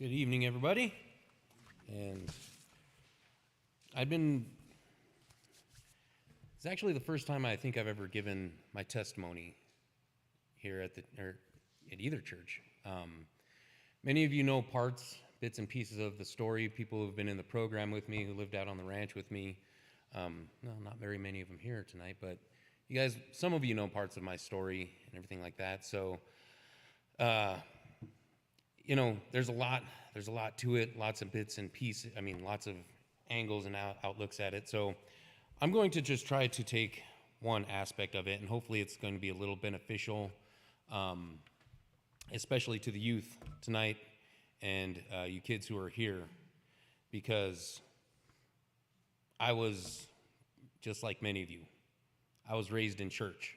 Good evening, everybody. And it's actually the first time I think I've ever given my testimony here at either church. Many of you know bits and pieces of the story. People who have been in the program with me, who lived out on the ranch with me. No, not very many of them here tonight, but you guys, some of you know parts of my story and everything like that. So, there's a lot to it, lots of bits and pieces, lots of angles and outlooks at it. So I'm going to just try to take one aspect of it, and hopefully it's going to be a little beneficial, especially to the youth tonight and you kids who are here, because I was just like many of you. I was raised in church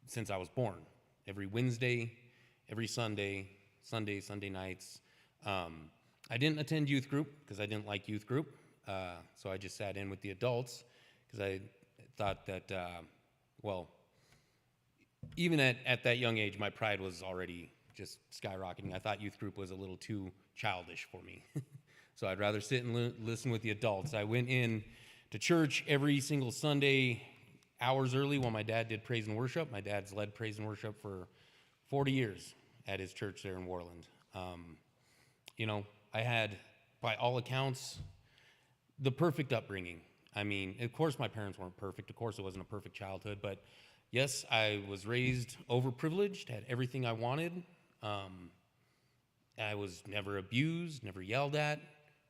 since I was born. Every Wednesday, every Sunday nights. I didn't attend youth group because I didn't like youth group. So I just sat in with the adults because I thought that, even at that young age, my pride was already just skyrocketing. I thought youth group was a little too childish for me. So I'd rather sit and listen with the adults. I went in to church every single Sunday, hours early, while my dad did praise and worship. My dad's led praise and worship for 40 years at his church there in Warland. I had, by all accounts, the perfect upbringing. Of course my parents weren't perfect. Of course it wasn't a perfect childhood, but yes, I was raised overprivileged, had everything I wanted. I was never abused, never yelled at,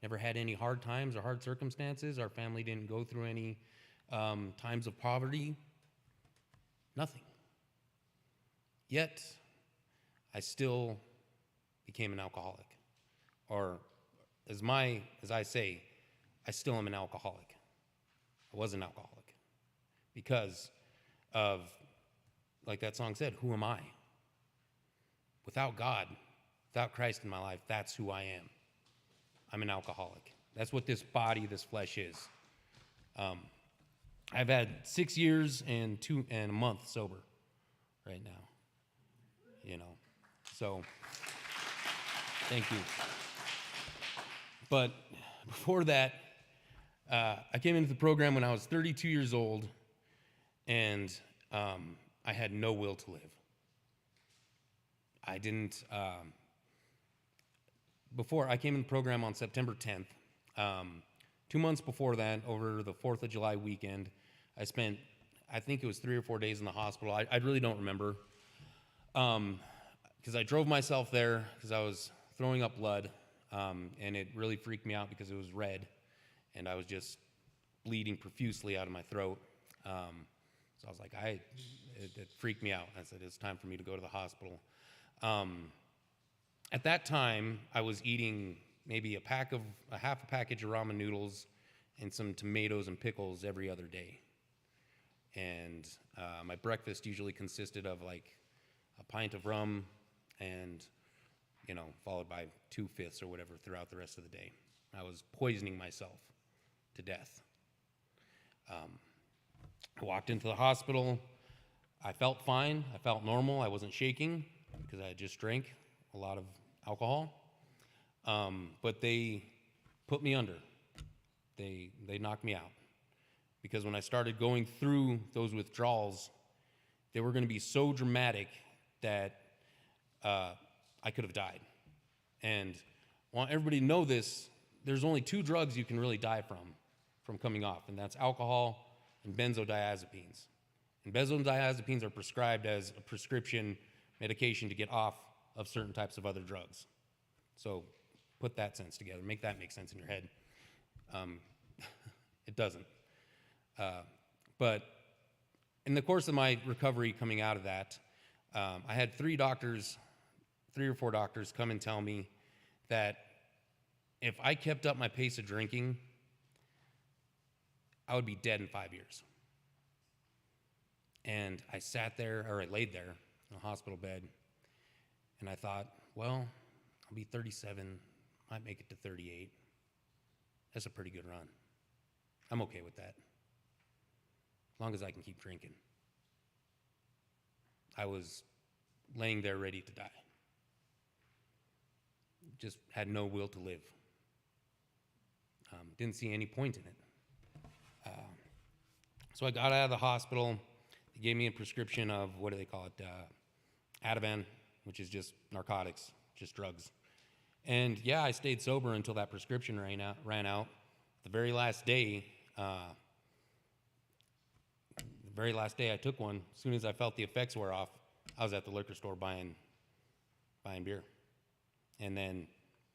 never had any hard times or hard circumstances. Our family didn't go through any times of poverty. Nothing. Yet, I still became an alcoholic. Or, as I say, I still am an alcoholic. I was an alcoholic. Because of, like that song said, who am I? Without God, without Christ in my life, that's who I am. I'm an alcoholic. That's what this body, this flesh is. I've had 6 years and a month sober right now. So thank you. But before that, I came into the program when I was 32 years old, and I had no will to live. I didn't, before I came in the program on September 10th, 2 months before that, over the 4th of July weekend, I spent, I think it was 3 or 4 days in the hospital. I really don't remember, because I drove myself there because I was throwing up blood, and it really freaked me out because it was red, and I was just bleeding profusely out of my throat. So I was like, it freaked me out. I said, it's time for me to go to the hospital. At that time, I was eating maybe a half a package of ramen noodles and some tomatoes and pickles every other day. And my breakfast usually consisted of like a pint of rum and, followed by 2/5 or whatever throughout the rest of the day. I was poisoning myself to death. I walked into the hospital. I felt fine. I felt normal. I wasn't shaking because I had just drank a lot of alcohol. But they put me under. They knocked me out. Because when I started going through those withdrawals, they were going to be so dramatic that I could have died. And I want everybody to know this, there's only 2 drugs you can really die from coming off, and that's alcohol and benzodiazepines. And benzodiazepines are prescribed as a prescription medication to get off of certain types of other drugs. So put that sense together. Make that make sense in your head. It doesn't. But in the course of my recovery coming out of that, I had 3 or 4 doctors come and tell me that if I kept up my pace of drinking, I would be dead in 5 years. And I laid there in a hospital bed, and I thought, well, I'll be 37, might make it to 38. That's a pretty good run. I'm okay with that, as long as I can keep drinking. I was laying there ready to die. just had no will to live. Didn't see any point in it. So I got out of the hospital. They gave me a prescription of, what do they call it? Ativan, which is just narcotics, just drugs. And yeah, I stayed sober until that prescription ran out. The very last day I took one, as soon as I felt the effects wear off, I was at the liquor store buying beer. And then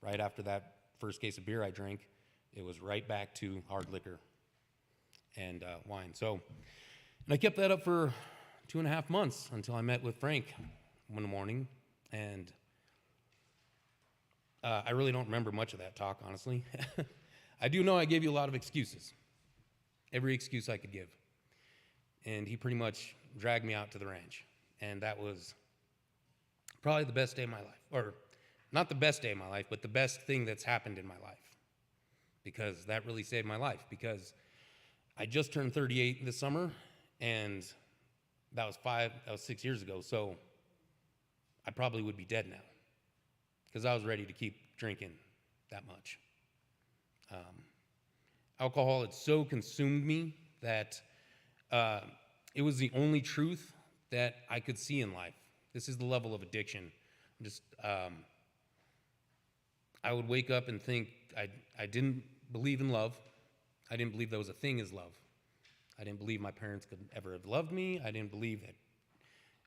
right after that first case of beer I drank, it was right back to hard liquor and wine. And I kept that up for 2.5 months until I met with Frank one morning, and I really don't remember much of that talk, honestly. I do know I gave you a lot of excuses, every excuse I could give. And he pretty much dragged me out to the ranch, and that was probably the best day of my life. Or not the best day of my life, but the best thing that's happened in my life, because that really saved my life. Because I just turned 38 this summer, and that was 6 years ago, so I probably would be dead now, because I was ready to keep drinking that much. Alcohol had so consumed me that it was the only truth that I could see in life. This is the level of addiction. I would wake up and think I didn't believe in love. I didn't believe there was a thing as love. I didn't believe my parents could ever have loved me. I didn't believe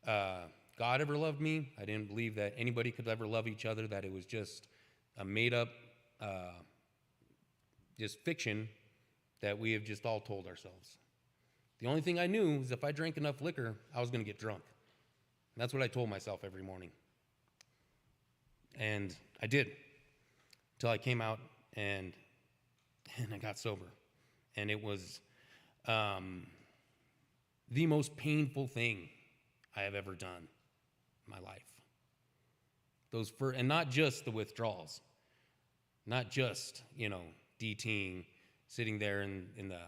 that God ever loved me. I didn't believe that anybody could ever love each other, that it was just a made-up just fiction that we have just all told ourselves. The only thing I knew is if I drank enough liquor, I was going to get drunk. And that's what I told myself every morning. And I did, until I came out and I got sober. And it was the most painful thing I have ever done in my life. And not just the withdrawals, not just, DTing, sitting there in the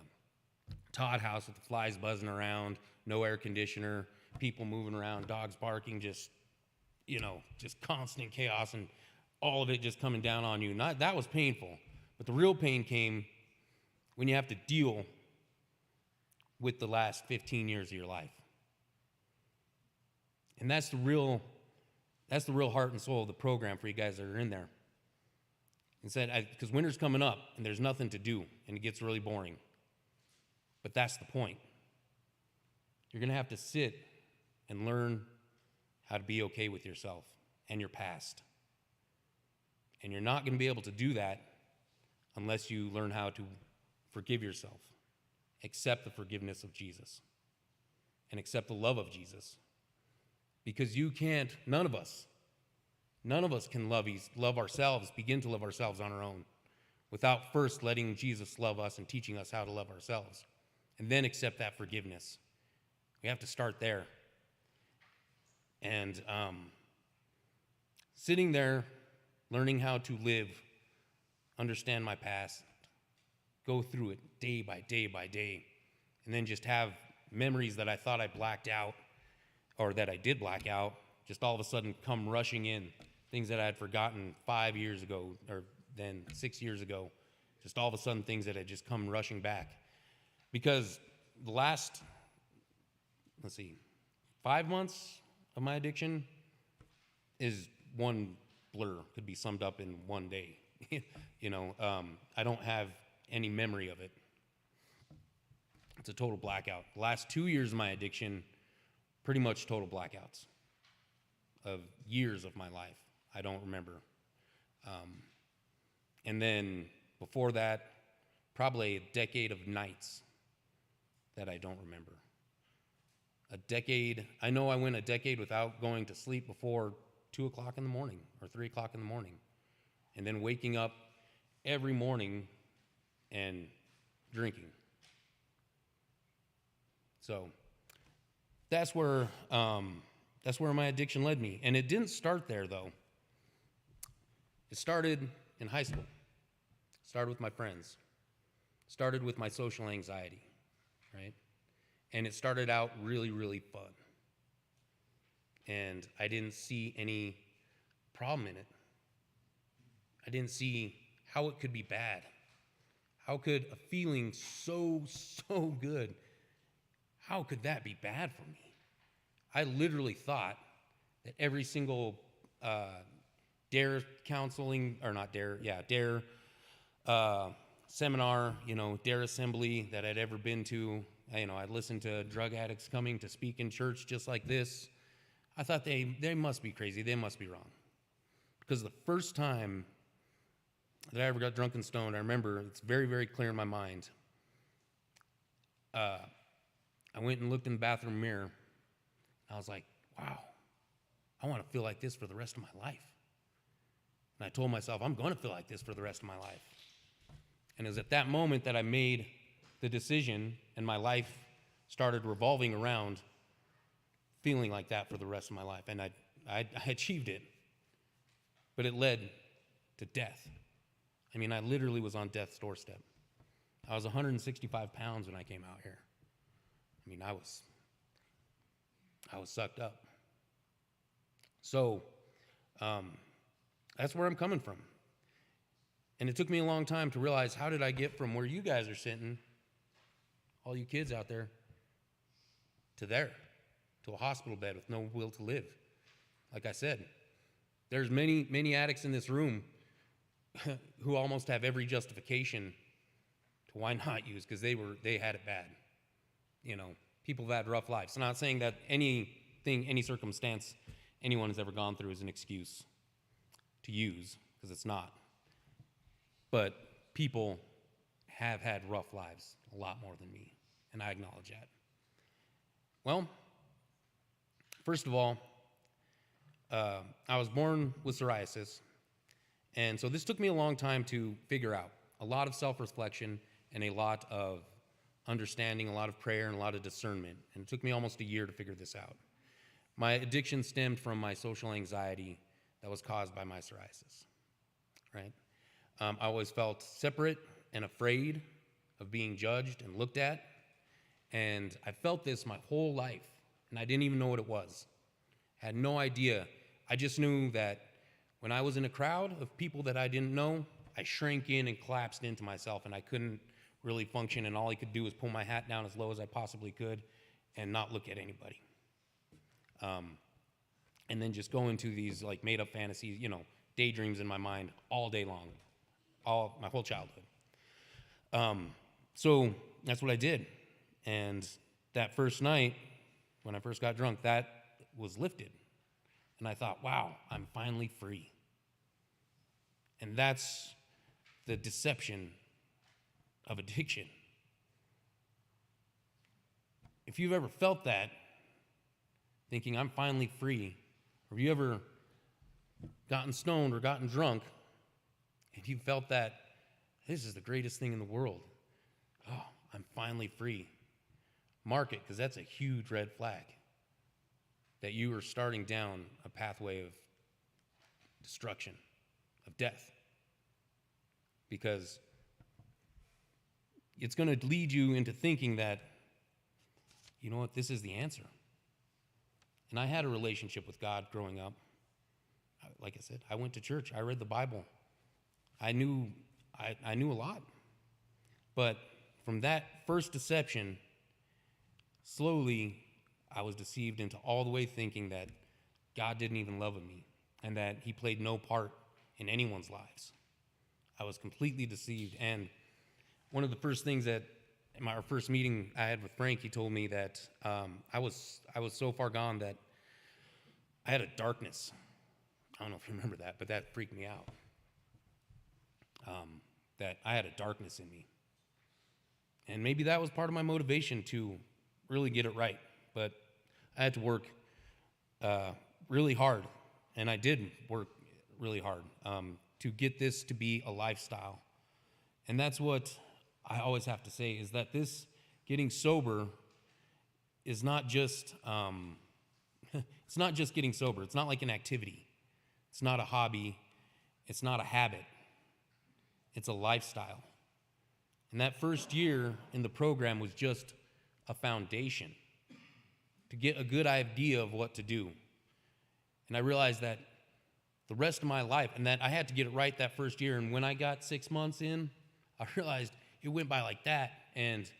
Todd house with the flies buzzing around, no air conditioner, people moving around, dogs barking, just constant chaos, and all of it just coming down on you. That was painful, but the real pain came when you have to deal with the last 15 years of your life. And that's the real heart and soul of the program for you guys that are in there. Because winter's coming up and there's nothing to do and it gets really boring. But that's the point. You're going to have to sit and learn how to be okay with yourself and your past. And you're not going to be able to do that unless you learn how to forgive yourself, accept the forgiveness of Jesus, and accept the love of Jesus. Because none of us can love ourselves, begin to love ourselves on our own, without first letting Jesus love us and teaching us how to love ourselves, and then accept that forgiveness. We have to start there. And sitting there, learning how to live, understand my past, go through it day by day by day, and then just have memories that I thought I blacked out, or that I did black out, just all of a sudden come rushing in. Things that I had forgotten 5 years ago, or then 6 years ago, just all of a sudden things that had just come rushing back. Because the last, 5 months of my addiction is one blur, could be summed up in one day. I don't have any memory of it. It's a total blackout. The last 2 years of my addiction, pretty much total blackouts of years of my life. I don't remember. And then before that, probably a decade of nights that I don't remember. I know I went a decade without going to sleep before 2 o'clock in the morning or 3 o'clock in the morning. And then waking up every morning and drinking. So that's where my addiction led me. And it didn't start there, though. It started in high school. It started with my friends. It started with my social anxiety, right? And it started out really, really fun. And I didn't see any problem in it. I didn't see how it could be bad. How could a feeling so good, how could that be bad for me? I literally thought that every single DARE counseling, or not DARE, DARE seminar, DARE assembly that I'd ever been to, I'd listened to drug addicts coming to speak in church just like this. I thought they must be crazy, they must be wrong. Because the first time that I ever got drunk and stoned, I remember, it's very, very clear in my mind. I went and looked in the bathroom mirror, and I was like, wow, I want to feel like this for the rest of my life. And I told myself, I'm going to feel like this for the rest of my life. And it was at that moment that I made the decision, and my life started revolving around feeling like that for the rest of my life. And I achieved it, but it led to death. I mean, I literally was on death's doorstep. I was 165 pounds when I came out here. I mean, I was sucked up. So that's where I'm coming from. And it took me a long time to realize, how did I get from where you guys are sitting, all you kids out there, to there, to a hospital bed with no will to live? Like I said, there's many addicts in this room who almost have every justification to why not use, because they had it bad. People have had rough lives. I'm not saying that any circumstance anyone has ever gone through is an excuse to use, because it's not. But people have had rough lives, a lot more than me, and I acknowledge that. Well, first of all, I was born with psoriasis, and so this took me a long time to figure out. A lot of self-reflection and a lot of understanding, a lot of prayer, and a lot of discernment. And it took me almost a year to figure this out. My addiction stemmed from my social anxiety that was caused by my psoriasis, right? I always felt separate and afraid of being judged and looked at. And I felt this my whole life, and I didn't even know what it was. I had no idea. I just knew that when I was in a crowd of people that I didn't know, I shrank in and collapsed into myself, and I couldn't really function, and all I could do was pull my hat down as low as I possibly could and not look at anybody. And then just go into these like made-up fantasies, daydreams in my mind all day long, my whole childhood. So that's what I did. And that first night, when I first got drunk, that was lifted. And I thought, wow, I'm finally free. And that's the deception of addiction. If you've ever felt that, thinking I'm finally free, or have you ever gotten stoned or gotten drunk, and you felt that this is the greatest thing in the world, oh, I'm finally free, mark it, because that's a huge red flag that you are starting down a pathway of destruction, of death, because it's going to lead you into thinking that, you know what, this is the answer. And I had a relationship with God growing up. Like I said, I went to church. I read the Bible. I knew a lot. But from that first deception, slowly I was deceived into all the way thinking that God didn't even love me and that he played no part in anyone's lives. I was completely deceived. And one of the first things that in our first meeting I had with Frank, he told me that I was so far gone that I had a darkness. I don't know if you remember that, but that freaked me out. That I had a darkness in me. And maybe that was part of my motivation to really get it right. But I had to work really hard, and I did work really hard to get this to be a lifestyle. And that's what I always have to say, is that this getting sober is not just, it's not just getting sober. It's not like an activity. It's not a hobby. It's not a habit. It's a lifestyle. And that first year in the program was just a foundation to get a good idea of what to do. And I realized that the rest of my life, and that I had to get it right that first year. And when I got 6 months in, I realized it went by like that, and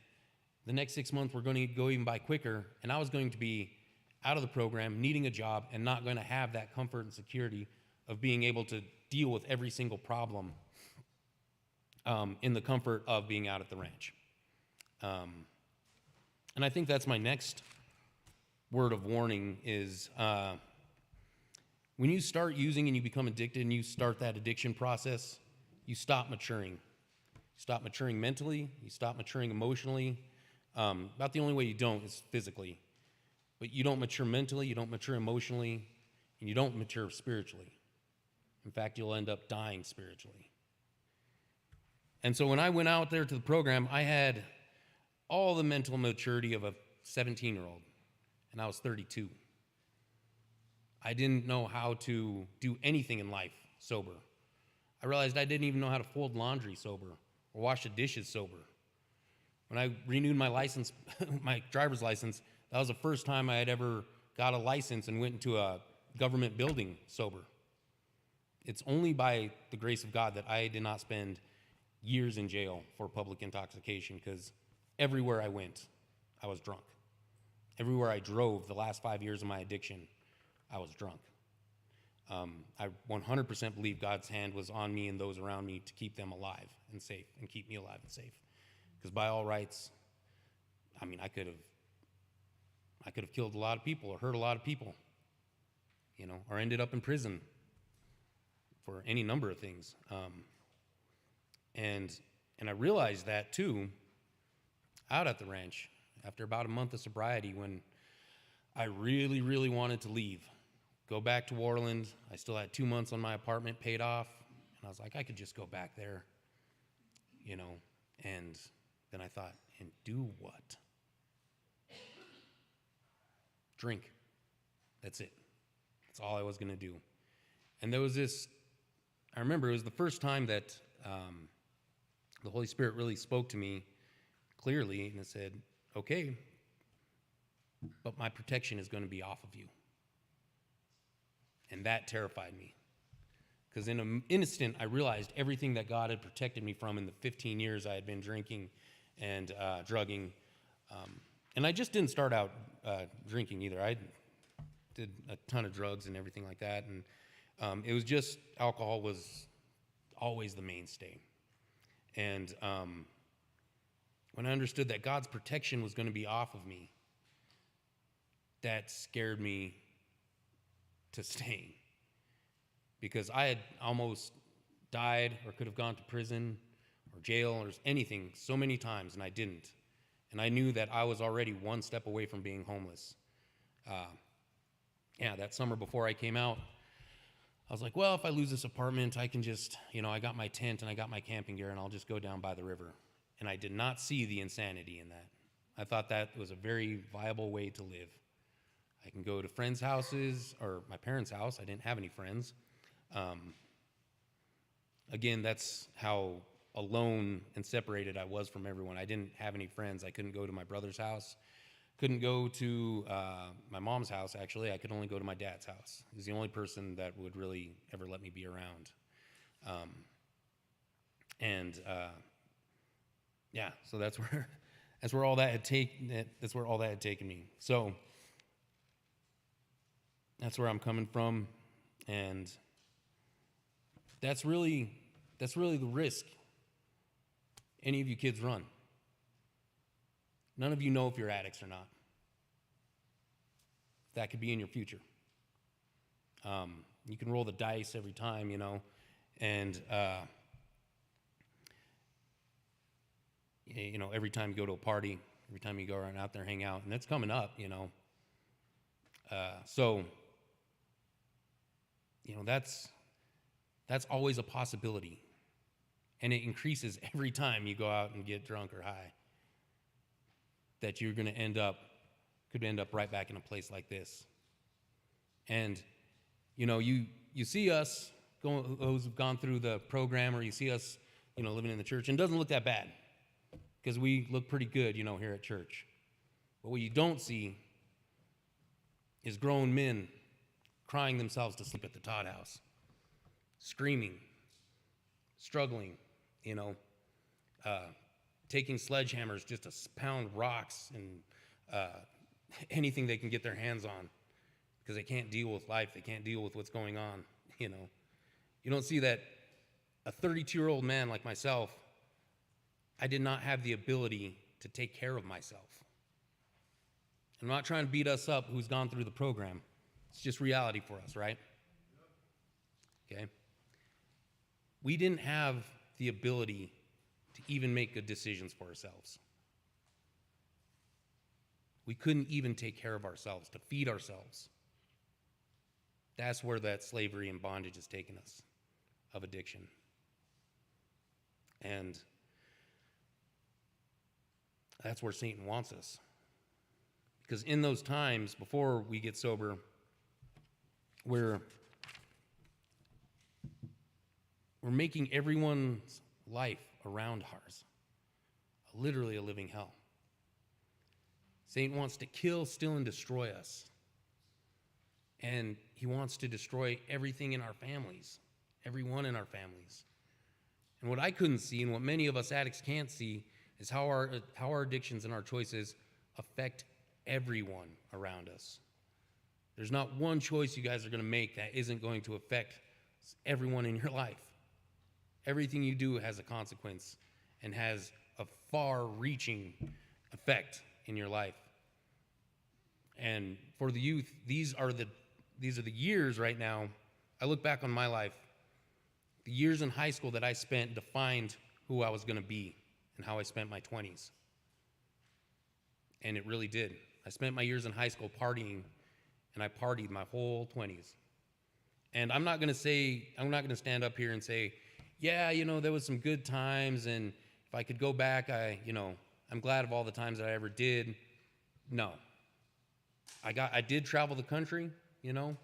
the next 6 months were going to go even by quicker, and I was going to be out of the program, needing a job, and not going to have that comfort and security of being able to deal with every single problem in the comfort of being out at the ranch. And I think that's my next word of warning is when you start using and you become addicted and you start that addiction process, you stop maturing. You stop maturing mentally, you stop maturing emotionally. About the only way you don't is physically. But you don't mature mentally, you don't mature emotionally, and you don't mature spiritually. In fact, you'll end up dying spiritually. And so when I went out there to the program, I had all the mental maturity of a 17-year-old, and I was 32. I didn't know how to do anything in life sober. I realized I didn't even know how to fold laundry sober or wash the dishes sober. When I renewed my license, my driver's license, that was the first time I had ever got a license and went into a government building sober. It's only by the grace of God that I did not spend years in jail for public intoxication, because everywhere I went, I was drunk. Everywhere I drove the last 5 years of my addiction, I was drunk. I 100% believe God's hand was on me and those around me to keep them alive and safe, and keep me alive and safe. Because by all rights, I mean, I could have killed a lot of people or hurt a lot of people, or ended up in prison for any number of things. And I realized that too out at the ranch after about a month of sobriety, when I really, really wanted to leave, go back to Orland. I still had 2 months on my apartment paid off, and I was like, I could just go back there, and then I thought, and do what? Drink. That's it. That's all I was going to do. And there was this, I remember it was the first time that the Holy Spirit really spoke to me clearly, and it said, okay, but my protection is going to be off of you. And that terrified me. Because in an instant, I realized everything that God had protected me from in the 15 years I had been drinking and drugging. And I just didn't start out drinking either. I did a ton of drugs and everything like that. And it was just, alcohol was always the mainstay. And when I understood that God's protection was going to be off of me, that scared me to staying. Because I had almost died or could have gone to prison or jail or anything so many times, and I didn't. And I knew that I was already one step away from being homeless. That summer before I came out, I was like, well, if I lose this apartment, I can just, I got my tent and I got my camping gear, and I'll just go down by the river. And I did not see the insanity in that. I thought that was a very viable way to live. I can go to friends' houses, or my parents' house. I didn't have any friends. Again, that's how alone and separated I was from everyone. I didn't have any friends. I couldn't go to my brother's house. Couldn't go to my mom's house, actually. I could only go to my dad's house. He was the only person that would really ever let me be around. So that's where all that had taken me. So that's where I'm coming from, and that's really the risk any of you kids run. None of you know if you're addicts or not. That could be in your future. You can roll the dice every time, and every time you go to a party, every time you go around out there, hang out, and it's coming up, that's always a possibility, and it increases every time you go out and get drunk or high. That you're going to could end up right back in a place like this. And, you see us, those who've gone through the program, or you see us, living in the church, and it doesn't look that bad, because we look pretty good, here at church. But what you don't see is grown men crying themselves to sleep at the Todd house, screaming, struggling, you know, taking sledgehammers just to pound rocks and anything they can get their hands on because they can't deal with life. They can't deal with what's going on, you know. You don't see that a 32-year-old man like myself, I did not have the ability to take care of myself. I'm not trying to beat us up who's gone through the program. It's just reality for us, right? Okay? We didn't have the ability to even make good decisions for ourselves. We couldn't even take care of ourselves, to feed ourselves. That's where that slavery and bondage has taken us, of addiction. And that's where Satan wants us. Because in those times, before we get sober, we're making everyone's life around ours literally a living hell. Satan wants to kill, steal, and destroy us. And he wants to destroy everything in our families, everyone in our families. And what I couldn't see, and what many of us addicts can't see, is how our addictions and our choices affect everyone around us. There's not one choice you guys are going to make that isn't going to affect everyone in your life. Everything you do has a consequence and has a far-reaching effect in your life. And for the youth, these are the years right now. I look back on my life, the years in high school that I spent defined who I was going to be and how I spent my 20s. And it really did. I spent my years in high school partying, and I partied my whole 20s. And I'm not going to stand up here and say, yeah, you know, there was some good times, and if I could go back, I'm glad of all the times that I ever did. No. I did travel the country, you know.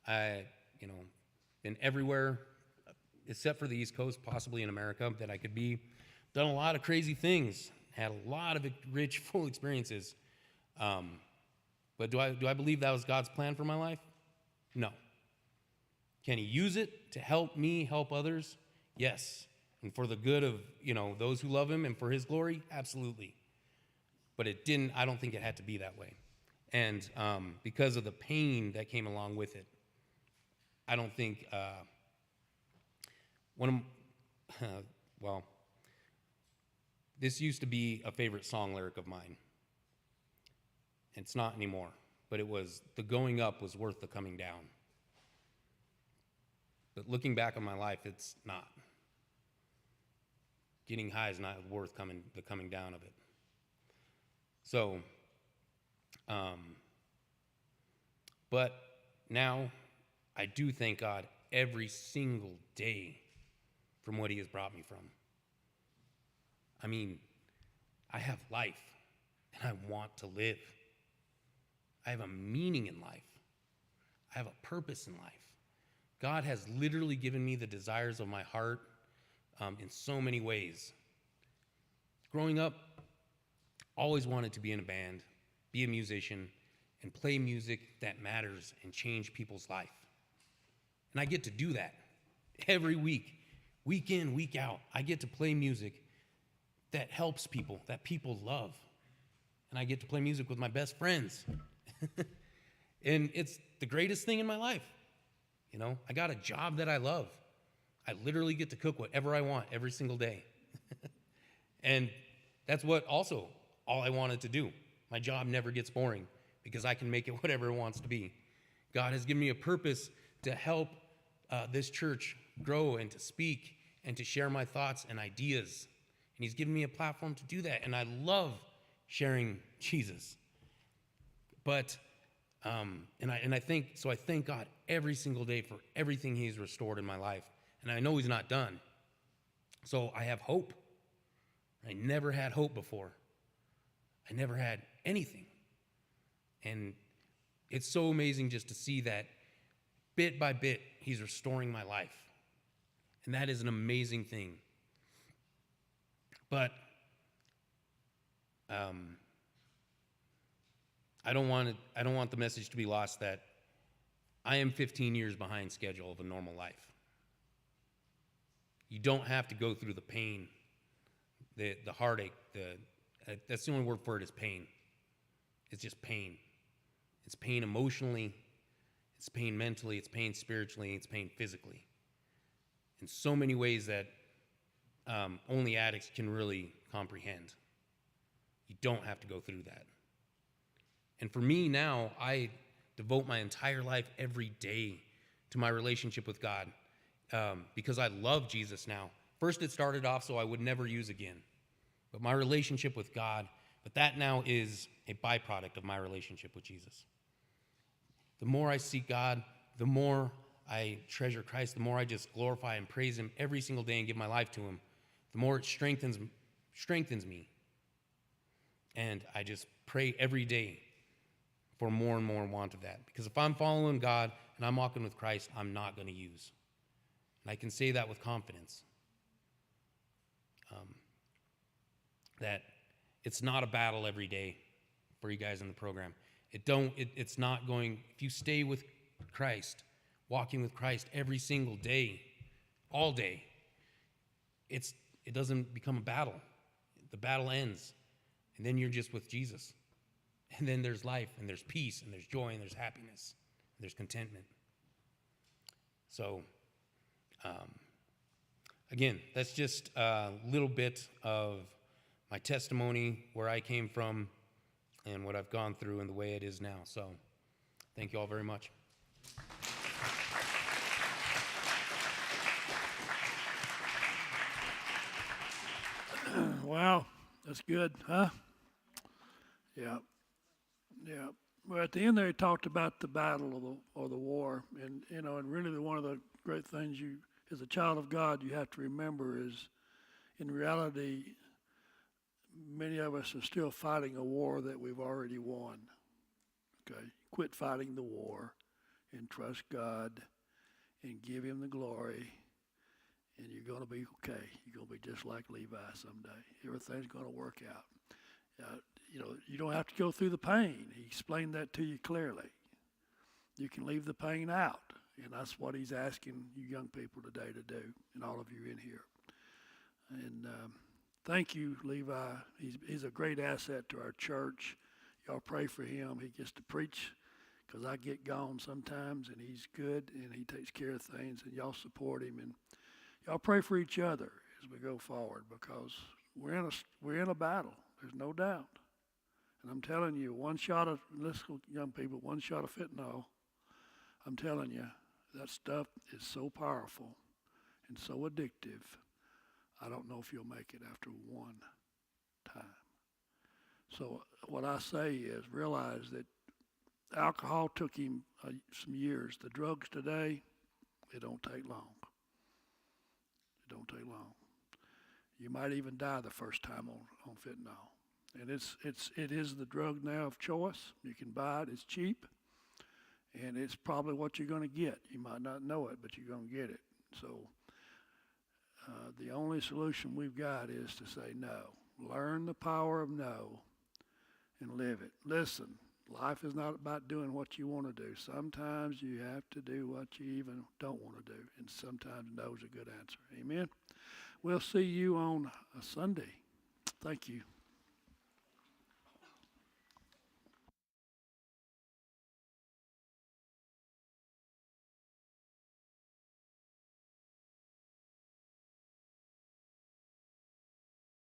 Been everywhere except for the East Coast, possibly in America, that I could be. Done a lot of crazy things, had a lot of rich, full experiences. But do I believe that was God's plan for my life? No. Can he use it to help me help others? Yes. And for the good of, those who love him and for his glory? Absolutely. But I don't think it had to be that way. And because of the pain that came along with it, I don't think, this used to be a favorite song lyric of mine. It's not anymore, but it was, the going up was worth the coming down. But looking back on my life, it's not. Getting high is not worth the coming down of it. So, but now I do thank God every single day from what he has brought me from. I mean, I have life, and I want to live. I have a meaning in life. I have a purpose in life. God has literally given me the desires of my heart in so many ways. Growing up, always wanted to be in a band, be a musician, and play music that matters and change people's life. And I get to do that every week, week in, week out. I get to play music that helps people, that people love. And I get to play music with my best friends. And it's the greatest thing in my life. I got a job that I love. I literally get to cook whatever I want every single day. And that's what also all I wanted to do. My job never gets boring because I can make it whatever it wants to be. God has given me a purpose to help this church grow and to speak and to share my thoughts and ideas. And he's given me a platform to do that. And I love sharing Jesus. But, I thank God every single day for everything he's restored in my life. And I know he's not done. So I have hope. I never had hope before. I never had anything. And it's so amazing just to see that bit by bit, he's restoring my life. And that is an amazing thing. But I don't want the message to be lost that I am 15 years behind schedule of a normal life. You don't have to go through the pain, the heartache. That's the only word for it is pain. It's just pain. It's pain emotionally. It's pain mentally. It's pain spiritually. It's pain physically. In so many ways that only addicts can really comprehend. You don't have to go through that. And for me now, I devote my entire life every day to my relationship with God because I love Jesus now. First, it started off so I would never use again. But my relationship with God, but that now is a byproduct of my relationship with Jesus. The more I seek God, the more I treasure Christ, the more I just glorify and praise him every single day and give my life to him, the more it strengthens me. And I just pray every day for more and more want of that. Because if I'm following God and I'm walking with Christ, I'm not going to use. And I can say that with confidence. That it's not a battle every day for you guys in the program. It's not going, if you stay with Christ, walking with Christ every single day, all day, it doesn't become a battle. The battle ends, and then you're just with Jesus. And then there's life, and there's peace, and there's joy, and there's happiness, and there's contentment. So, again, that's just a little bit of my testimony, where I came from, and what I've gone through, and the way it is now. So, thank you all very much. Wow, that's good, huh? Yeah. Well, at the end there, he talked about the battle or the war, and and really one of the great things you, as a child of God, you have to remember is, in reality, many of us are still fighting a war that we've already won. Okay, quit fighting the war, and trust God, and give him the glory. And you're going to be okay. You're going to be just like Levi someday. Everything's going to work out. You don't have to go through the pain. He explained that to you clearly. You can leave the pain out. And that's what he's asking you young people today to do, and all of you in here. And thank you, Levi. He's a great asset to our church. Y'all pray for him. He gets to preach, because I get gone sometimes, and he's good, and he takes care of things, and y'all support him. And y'all pray for each other as we go forward, because we're in a battle. There's no doubt. And I'm telling you, listen, young people, one shot of fentanyl, I'm telling you, that stuff is so powerful and so addictive. I don't know if you'll make it after one time. So what I say is, realize that alcohol took him some years. The drugs today, it don't take long. Don't take long. You might even die the first time on fentanyl. And it is the drug now of choice. You can buy it, it's cheap, and it's probably what you're going to get. You might not know it, but you're going to get it. So the only solution we've got is to say no. Learn the power of no and live it. Listen, life is not about doing what you want to do. Sometimes you have to do what you even don't want to do, and sometimes no is a good answer. Amen? We'll see you on a Sunday. Thank you.